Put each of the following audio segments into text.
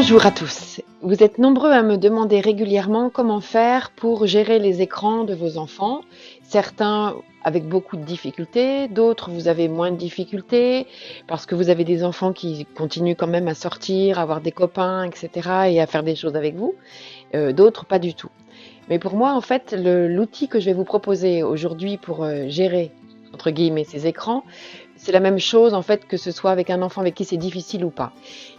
Bonjour à tous. Vous êtes nombreux à me demander régulièrement comment faire pour gérer les écrans de vos enfants. Certains avec beaucoup de difficultés, d'autres vous avez moins de difficultés parce que vous avez des enfants qui continuent quand même à sortir, à avoir des copains, etc. et à faire des choses avec vous. D'autres pas du tout. Mais pour moi, en fait, l'outil que je vais vous proposer aujourd'hui pour gérer, entre guillemets, ces écrans, c'est la même chose en fait que ce soit avec un enfant avec qui c'est difficile ou pas.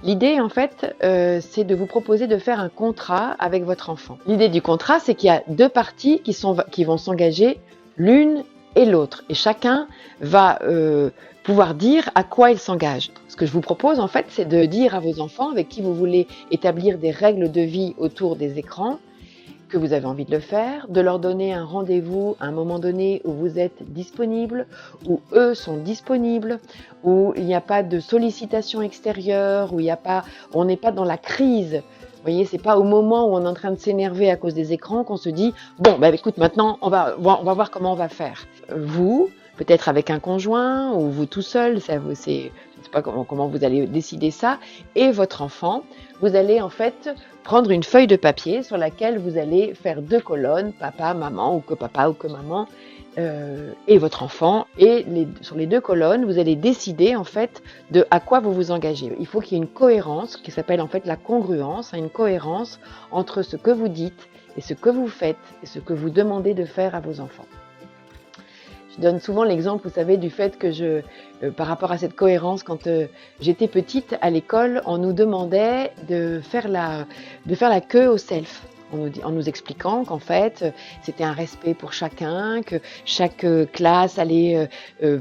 L'idée en fait, c'est de vous proposer de faire un contrat avec votre enfant. L'idée du contrat, c'est qu'il y a deux parties qui vont s'engager l'une et l'autre. Et chacun va pouvoir dire à quoi il s'engage. Ce que je vous propose en fait, c'est de dire à vos enfants avec qui vous voulez établir des règles de vie autour des écrans, que vous avez envie de le faire, de leur donner un rendez-vous à un moment donné où vous êtes disponible, où eux sont disponibles, où il n'y a pas de sollicitation extérieure, où on n'est pas dans la crise. Vous voyez, c'est pas au moment où on est en train de s'énerver à cause des écrans qu'on se dit bon, écoute, maintenant on va voir comment on va faire. Vous, peut-être avec un conjoint ou vous tout seul, je ne sais pas comment vous allez décider ça, et votre enfant, vous allez en fait prendre une feuille de papier sur laquelle vous allez faire deux colonnes, papa, maman, ou que papa ou que maman, et votre enfant. Et sur les deux colonnes, vous allez décider en fait de à quoi vous vous engagez. Il faut qu'il y ait une cohérence qui s'appelle en fait la congruence, une cohérence entre ce que vous dites et ce que vous faites et ce que vous demandez de faire à vos enfants. Je donne souvent l'exemple, vous savez, du fait que par rapport à cette cohérence, quand j'étais petite à l'école, on nous demandait de faire la queue au self, en nous expliquant qu'en fait, c'était un respect pour chacun, que chaque classe allait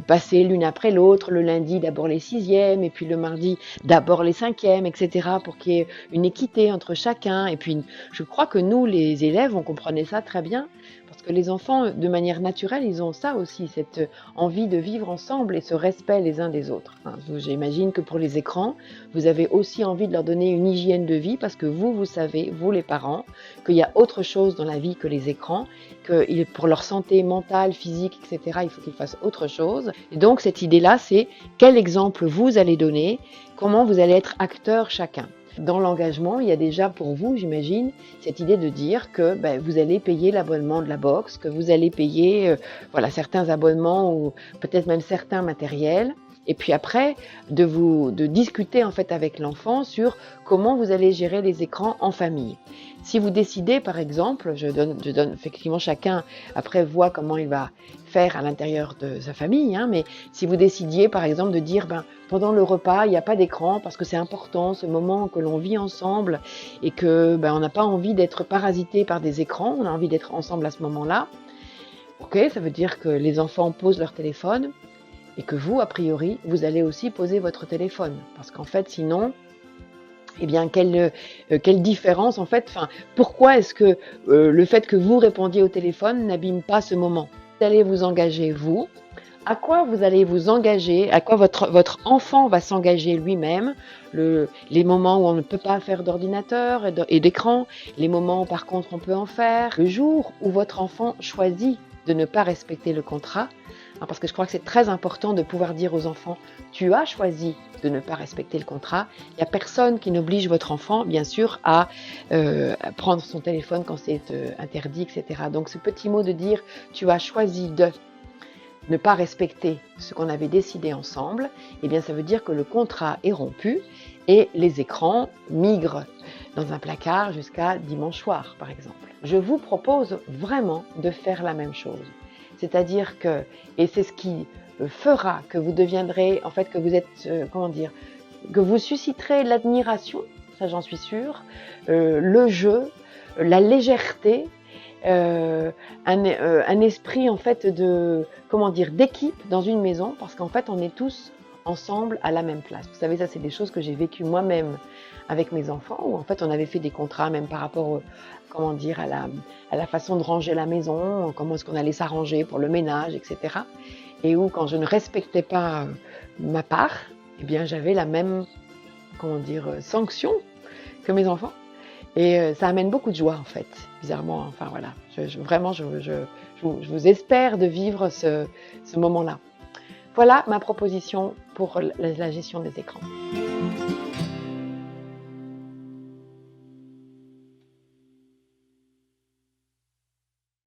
passer l'une après l'autre, le lundi d'abord les 6e, et puis le mardi d'abord les 5e, etc., pour qu'il y ait une équité entre chacun. Et puis, je crois que nous, les élèves, on comprenait ça très bien, parce que les enfants, de manière naturelle, ils ont ça aussi, cette envie de vivre ensemble et ce respect les uns des autres. J'imagine que pour les écrans, vous avez aussi envie de leur donner une hygiène de vie parce que vous savez, vous les parents, qu'il y a autre chose dans la vie que les écrans, que pour leur santé mentale, physique, etc., il faut qu'ils fassent autre chose. Et donc cette idée-là, c'est quel exemple vous allez donner, comment vous allez être acteurs chacun. Dans l'engagement, il y a déjà pour vous, j'imagine, cette idée de dire que vous allez payer l'abonnement de la box, que vous allez payer certains abonnements ou peut-être même certains matériels. Et puis après, de discuter en fait avec l'enfant sur comment vous allez gérer les écrans en famille. Si vous décidez, par exemple, je donne effectivement chacun après voit comment il va faire à l'intérieur de sa famille, mais si vous décidiez, par exemple, de dire pendant le repas, il n'y a pas d'écran parce que c'est important, ce moment que l'on vit ensemble et que on n'a pas envie d'être parasité par des écrans, on a envie d'être ensemble à ce moment-là. Ok, ça veut dire que les enfants posent leur téléphone et que vous, a priori, vous allez aussi poser votre téléphone. Parce qu'en fait, sinon, quelle différence en fait, pourquoi est-ce que le fait que vous répondiez au téléphone n'abîme pas ce moment? Vous allez vous engager, vous. À quoi vous allez vous engager? À quoi votre enfant va s'engager lui-même? Les moments où on ne peut pas faire d'ordinateur et d'écran, les moments où par contre on peut en faire. Le jour où votre enfant choisit de ne pas respecter le contrat, parce que je crois que c'est très important de pouvoir dire aux enfants « tu as choisi de ne pas respecter le contrat ». Il n'y a personne qui n'oblige votre enfant, bien sûr, à prendre son téléphone quand c'est interdit, etc. Donc ce petit mot de dire « tu as choisi de » ne pas respecter ce qu'on avait décidé ensemble, ça veut dire que le contrat est rompu et les écrans migrent dans un placard jusqu'à dimanche soir, par exemple. Je vous propose vraiment de faire la même chose. C'est-à-dire que, et c'est ce qui fera que vous deviendrez, en fait, que vous êtes, que vous susciterez l'admiration, ça j'en suis sûre, le jeu, la légèreté, un esprit en fait d'équipe dans une maison, parce qu'en fait on est tous ensemble à la même place. Vous savez, ça c'est des choses que j'ai vécues moi-même avec mes enfants, où en fait on avait fait des contrats même par rapport à la façon de ranger la maison, comment est-ce qu'on allait s'arranger pour le ménage, etc. Et où quand je ne respectais pas ma part, j'avais la même sanction que mes enfants. Et ça amène beaucoup de joie en fait, bizarrement. Enfin voilà, je vous espère de vivre ce moment-là. Voilà ma proposition pour la gestion des écrans.